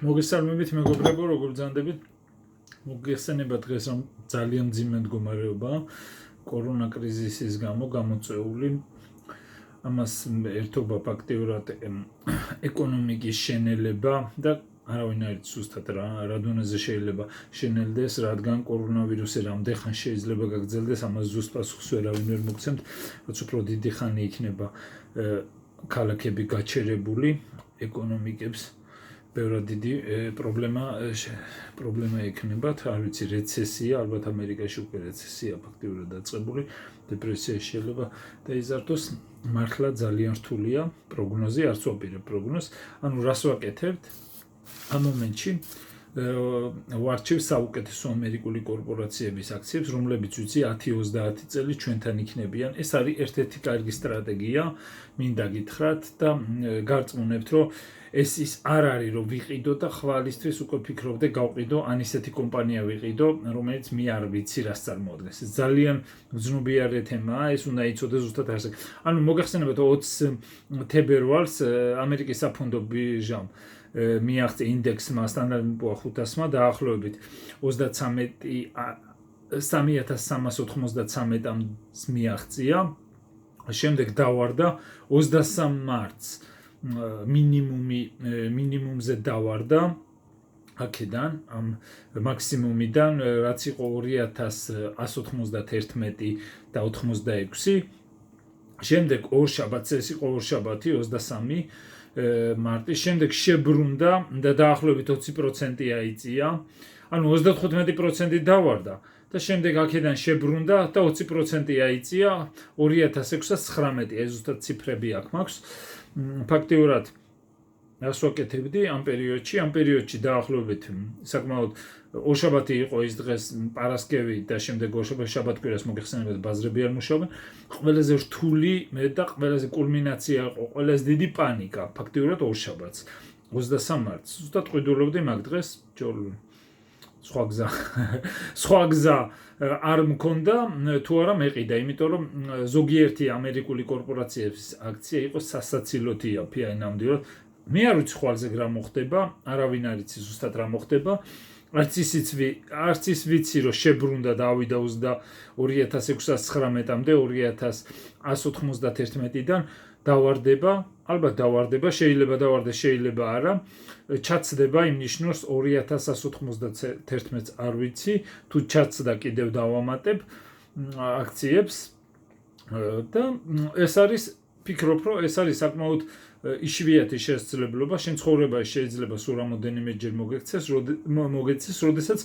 მოგესალმებით მეგობრებო, როგორ ბრძანდებით? მოგესალმება დღეს რომ ძალიან მძიმე მდგომარეობაა კორონა კრიზისის გამო გამოწვეული. ამას ერთობა ფაქტიურად ეკონომიკის შენელება და არავინ არ იცის ზუსტად რა დონეზე შეიძლება შენელდეს, რადგან კორონავირუსი რამდენხან შეიძლება გაგრძელდეს, ამას ზუსტ პასუხს ვერავინ ვერ მოგცემთ, რაც უფრო დიდი ხანი იქნება ქალაქები გაჩერებული ეკონომიკებს. ბევრად დიდი პრობლემა ექნებათ, არ ვიცი, რეცესია, ალბათ ამერიკაში უკვე რეცესია ფაქტიურად დაწყებული, დეპრესია შეიძლება დაიზარდოს, მართლა ძალიან რთულია პროგნოზი, არც ვაპირებ პროგნოზს, ანუ რას ვაკეთებთ ამ მომენტში ვარჩევ საუკეთესო ამერიკული კორპორაციების აქციებს, რომლებიც ვიცი 10-30 წელი ჩვენთან იქნებიან. ეს არის ერთ-ერთი კარგი სტრატეგია, მინდა გითხრათ და გარწმუნებთ, რომ ეს ის არ არის, რომ ვიყიდო და ხვალისთვის უკვე ფიქრობდე გავყიდო, ან ისეთი კომპანია ვიყიდო, რომელიც მე არ ვიცი რას წარმოადგენს. ეს ძალიან გრძნობიარე თემაა, ეს უნდა იცოდე ზუსტად არსად. ანუ მოგახსენებათ 20 თებერვალს ამერიკის საფონდო ბირჟამ მიაღწია ინდექსმა Standard & Poor's 500-მა დაახლოებით 3393-ს მიაღწია. შემდეგ დავარდა 23 მარტს მინიმუმზე დავარდა აქედან ამ მაქსიმუმიდან, რაც იყო 2191 და 86. შემდეგ ორ შაბათს, ეს იყო ორ შაბათი 23 მარტის, შემდეგ შებრუნდა და დაახლოებით 20% აიწია, ანუ 35% დავარდა და შემდეგ აქედან შებრუნდა და 20% აიწია 2019, ეს ზუსტად ციფრები აქ მაქვს. ფაქტიურად რას ვაკეთებდი ამ პერიოდში დაახლოებით საკმაოდ ორშაბათი იყო ის დღეს პარასკევი და შემდეგ შაბათ-კვირას მოგეხსენებათ ბაზრები არ მუშაობენ. ყველაზე რთული და ყველაზე კულმინაცია იყო, ყველაზე დიდი პანიკა ფაქტიურად ორშაბათს 23 მარტს. ზუსტად ყიდულობდი მაგ დღეს, სხვა გზა არ მქონდა, თუ არა მეყიდა, იმიტომ რომ ზოგიერთი ამერიკული კორპორაციების აქცია იყო სასაცილოდ იაფი, აი ნამდვილად. მე არ ვიცი ხვალზე რა მოხდება, არავინ არ იცის ზუსტად რა მოხდება. არც ის ვიცი, რომ შებრუნდა და ავიდა 2619-მდე 2191-დან დავარდება, ალბათ დავარდება, შეიძლება დავარდეს, შეიძლება არა. ჩაცდება იმ ნიშნავს 2191-ს არ ვიცი, თუ ჩაცდა კიდევ დავამატებ აქციებს და ეს არის, ფიქრობ, რომ ეს არის საკმაოდ იშვიათი შესაძლებლობა, შენ ცხოვრებაში შეიძლება სულ რამოდენიმეჯერ მოგეცეს, როდესაც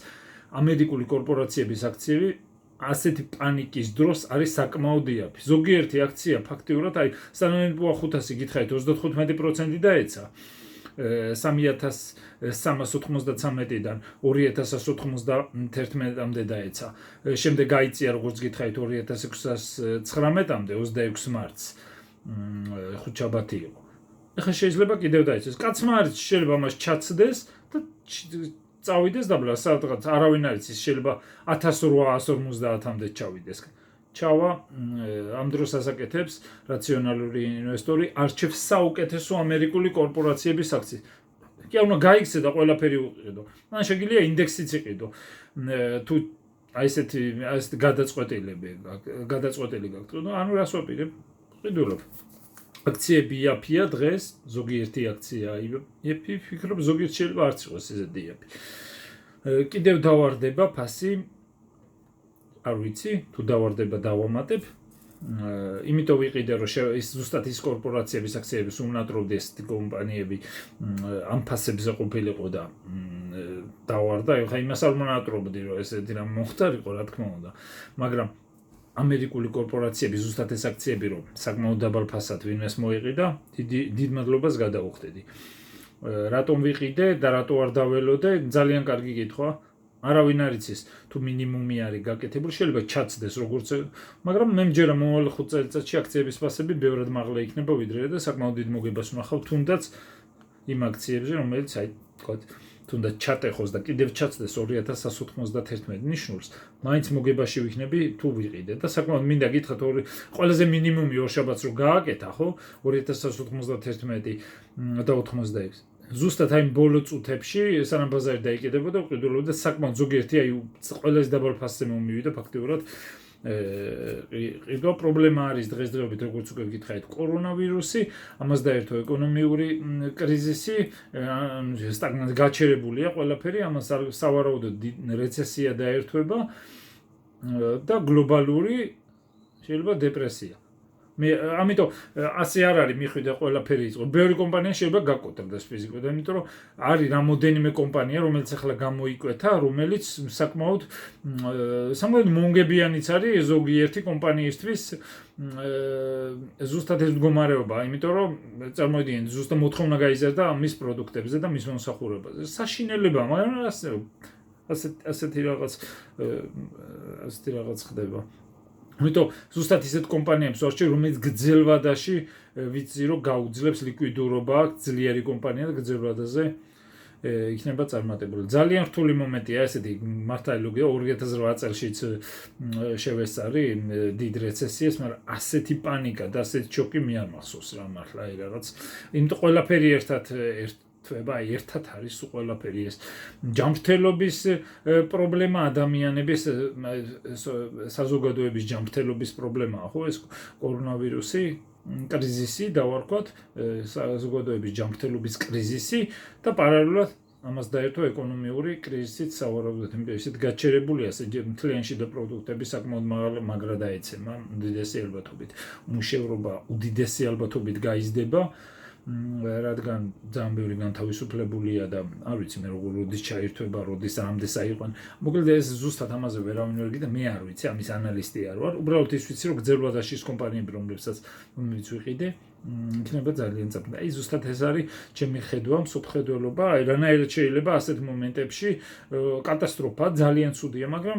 ამერიკული კორპორაციების აქციები ასეთი პანიკის დროს არის საკმაოდ იაფი. ზოგიერთი აქცია ფაქტიურად, აი Standard & Poor's 500 გითხარით 35% დაეცა 3393-დან 2191-მდე დაეცა. შემდეგ აიწია, როგორც გითხარით 2619-მდე 26 მარტს ხუთშაბათი იყო. ეხლა შეიძლება კიდევ დაეცეს. კაცმა არ იცის, შეიძლება მას ჩაცდეს და წავიდეს დაბლა სადღაც, არავინ არ იცის, შეიძლება 1850-მდე ჩავიდეს. ჩავა ამ დროს ასაკეთებს რაციონალური ინვესტორი, არჩევს საუკეთესო ამერიკული კორპორაციების აქციებს. კი უნდა გაიქცე და ყველაფერი უყიდო. ან შეგიძლია ინდექსიც იყიდო. თუ აი ესეთი გადაწყვეტილი გაქვთ, ანუ რას ვაპირებ? ყიდულობ. აქციები იაფია დღეს, ზოგიერთი აქცია იაფი, ფიქრობ, ზოგიერთ შეიძლება არც იყოს ესეთი იაფი. კიდევ დავარდება ფასი, არ ვიცი, თუ დავარდება დავამატებ. იმიტომ ვიყიდე, რომ ის ზუსტად ის კორპორაციების აქციების უმნატრობდი ესეთი კომპანიები ამ ფასებზე ყოფილიყო და დავარდა. ხა იმას არ მონატრობდი, რომ ესეთი რამ მოხდარიყო, რა თქმა უნდა. მაგრამ ამერიკული კორპორაციების ზუსტად ეს აქციები, რომ საკმაოდ დაბალ ფასად ვინმეს მოიყიდა, დიდ მადლობას გადავუხდები. რატომ ვიყიდე და რატო არ დაველოდე? ძალიან კარგი კითხვა. არავინ არ იცის, თუ მინიმუმი არის გაკეთებული, შეიძლება ჩაცდეს როგორც, მაგრამ მე მჯერა მომავალ 5 წელიწადში აქციების ფასები ბევრად მაღლა იქნება ვიდრე და საკმაოდ დიდ მოგებას ვნახავ, თუნდაც იმ აქციებზე, რომელიც აი თქვათ თუნდაც ჩატეხოს და კიდევ ჩაცდეს 2191 ნიშნულს, მაინც მოგებაში ვიქნები თუ ვიყიდე და საკმაოდ მინდა გითხრათ, ყველაზე მინიმუმი ორ შაბათს რო გააკეთა, ხო? 2191 და 86. ზუსტად აი ბოლო წუთებში სანამ ბაზარი დაიკიდებოდა უყიდულობდა საკმაოდ ზოგიერთი აი ყველაზე დაბალ ფასზე მომივიდა ფაქტიურად ყიდვა პრობლემა არის დღესდღეობით როგორც უკვე გითხარით კორონავირუსი ამას დაერთო ეკონომიური კრიზისი სტაგნად გაჩერებულია ყველაფერი ამას სავარაუდოდ რეცესია დაერთვება და გლობალური შეიძლება დეპრესია მე ამიტომ ასე არ არის მიხვიდა ყველაფერი იყო ბევრი კომპანია შეიძლება გაკოტრდეს ფიზიკურად იმიტომ რომ არის რამოდენიმე კომპანია რომელიც ახლა გამოიკვეთა რომელიც საკმაოდ მონგებიანიც არის ზოგიერთი კომპანიისთვის ზუსტად ეს მდგომარეობა იმიტომ რომ წარმოიდგინეთ ზუსტად მოთხოვნა გაიზარდა მის პროდუქტებზე და მის მომსახურებაზე საშინელება მაგრამ ასეთი რაღაც ხდება ამიტომ ზუსტად ისეთ კომპანიებს ვარჩევ რომელიც გრძელვადაში ვიცი რომ გაუძლებს ლიკვიდურობა აქვს ძლიერი კომპანია და გრძელვადაზე იქნება წარმატებული ძალიან რთული მომენტია ესეთი მართალი ლოგია 2008 წელშიც შევესწარი დიდ რეცესიას მაგრამ ასეთი პანიკა და ასეთი შოკი მე არ მახსოვს რა მართლა აი რაღაც იმიტომ ყველაფერი ერთად არის ყველაფერი ეს ჯანმრთელობის პრობლემა ადამიანების საზოგადოების ჯანმრთელობის პრობლემაა ხო ეს კორონავირუსი კრიზისი დავარქვათ საზოგადოების ჯანმრთელობის კრიზისი და პარალელურად ამას დაერთო ეკონომიური კრიზისით სავარაუდოდ ისეთ გაჩერებულია მთლიანში და პროდუქტები საკმაოდ მაგრა დაეცემა უდიდესი ალბათობით მუშევრობა უდიდესი ალბათობით გაიზრდება რადგან ძალიან ბევრი განთავისუფლებულია და არ ვიცი მე როდის ჩაირთვება, როდის ამდე საიყვან. მოკლედ ეს ზუსტად ამაზე ვერავინ ვერ გიდა, მე არ ვიცი, ამის ანალისტი არ ვარ. უბრალოდ ის ვიცი, რომ გრძელვადაში ის კომპანიები, რომლებსაც ვიყიდე, იქნება ძალიან წამდა. აი ზუსტად ეს არის ჩემი ხედვა, მსოფლმხედველობა, აი რანაირად შეიძლება ასეთ მომენტებში კატასტროფა ძალიან ცუდია, მაგრამ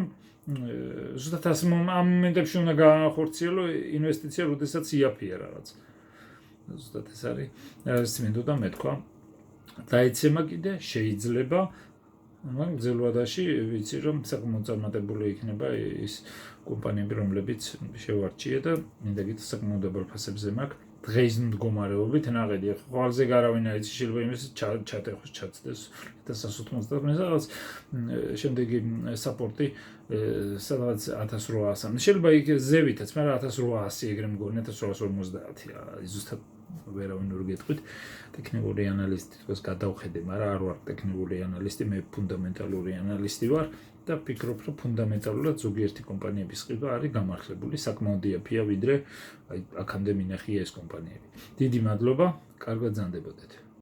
ზუსტად ამ მომენტებში უნდა გაახორციელო ინვესტიცია, როდესაც იაფია რაღაც. ზუსტად ეს არის რაც მინდოდა მეთქვა დაეცემა კიდე შეიძლება მაგრამ გრძელვადაში ვიცი რომ საკმაოდ წარმატებული იქნება ის კომპანიები რომლებიც შევარჩიე და მინდა გითხრათ საკმაოდ დაბალ ფასებზე მაქვს დღეის მდგომარეობით ნაღედია ხვალზე გარავინ არ იცი შეიძლება იმის ჩატეხოს ჩაცდეს 1990-ზე რაღაც შემდეგი საპორტი სადღაც 1800-ამდე შეიძლება იქ ზევითაც მაგრამ 1800 ეგრე მგონი 1850 ზუსტად ვერავინ ვერ გეტყვით ტექნიკური ანალისტი თქოს გადავხედე მაგრამ არ ვარ ტექნიკური ანალისტი მე ფუნდამენტალური ანალისტი ვარ და ვფიქრობ რომ ფუნდამენტალურად ზოგიერთი კომპანიების ყიდვა არის გამართლებული საკმაოდ იაფია ვიდრე აი აქამდე მინახია ეს კომპანიები დიდი მადლობა კარგად ზანდებოდეთ